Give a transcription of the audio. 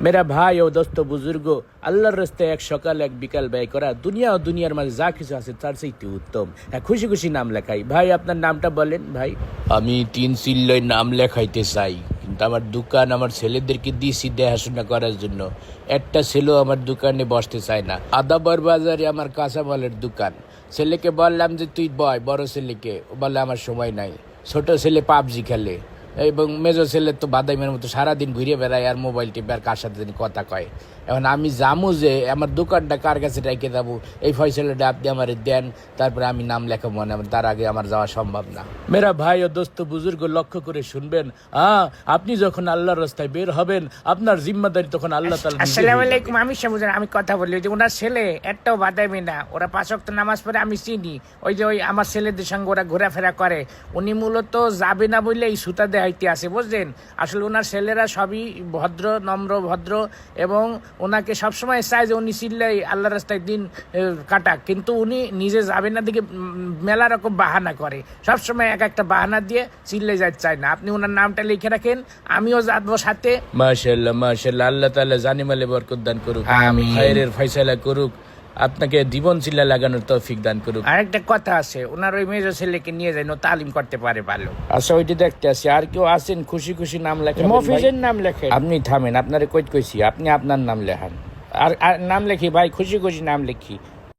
মেরা ভাই ও দোস্ত বুজুর্গ, আল্লাহর রাস্তায় এক সকাল এক বিকাল ব্যয় করা দুনিয়া ও দুনিয়ার মাঝে যা কিছু আছে তার চাইতে উত্তম। হ্যাঁ, খুশি খুশি নাম লেখাই। ভাই আপনার নামটা বলেন ভাই। আমি 3 চিল্লয় নাম লেখাইতে চাই, কিন্তু আমার দোকান আমার ছেলেদেরকে দিয়েছি দেখাশোনা করার জন্য। একটা ছেলেও আমার দোকানে বসতে চায় না। আদাবর বাজারে আমার কাঁচামালের দোকান। ছেলেকে বললাম যে তুই বয়, বড় ছেলেকে, ও বলে আমার সময় নাই। ছোট ছেলে পাবজি খেলে এবং মেজো ছেলে তো বাদাইমের মতো সারাদিন ঘুরে বেড়ায় আর মোবাইল টিপে আর কার সাথে জানি কথা কয়। এখন আমি জামু যে আমার দোকানটা কার কাছে রেখে যাবো, এই ফয়সালাটা আপনি আমার দেন, তারপরে আমি নাম লেখাবো। মনে তার আগে আমার যাওয়া সম্ভব না। মেরা ভাই ও দোস্ত বুজুর্গ, লক্ষ্য করে শুনবেন, আপনি যখন আল্লাহর রাস্তায় বের হবেন আপনার জিম্মাদারি তখন আল্লাহ তাআলা। আসসালামু আলাইকুম। আমি সামুজান, আমি কথা বলি যে ওনার ছেলে একটাও বাদামি না। ওরা 5 ওয়াক্ত নামাজ পড়ে, আমি চিনি। ওই যে ওই আমার ছেলেদের সঙ্গে ওরা ঘোরাফেরা করে। উনি মূলত যাবে না বললে এই সুতা দেখাইতে আসে, বুঝলেন। আসলে ওনার ছেলেরা সবই ভদ্র, নম্র, ভদ্র, এবং ওনাকে সবসময় চায় যে উনি চিল্লাই আল্লাহ রাস্তায় দিন কাটাক, কিন্তু উনি নিজে যাবেন না দিকে মেলা রকম বাহানা করে। সবসময় এক একটা বাহানা দিয়ে চিল্লে যাইতে চায় না। আপনি ওনার নামটা লিখে রাখেন, আমিও যাবো সাথে। মাশাআল্লাহ মাশাআল্লাহ, আল্লাহ তাআলা জানিমালে বরকত দান করুক, আমিন। খায়রের ফয়সালা করুক, আপনাকে জীবন চিল্লা লাগানোর তৌফিক দান করুক। আরেকটা কথা আছে, ওনার ওই মেজো ছেলেকে নিয়ে যাই, ও তালিম করতে পারে ভালো। আচ্ছা, ওইটি দেখতে আসি। আর কেউ আছেন খুশি খুশি নাম লেখেন? মফিজের নাম লেখেন। আপনি থামেন, আপনারে কইছি আপনি আপনার নাম লেখান। আর নাম লেখি ভাই, খুশি খুশি নাম লিখি।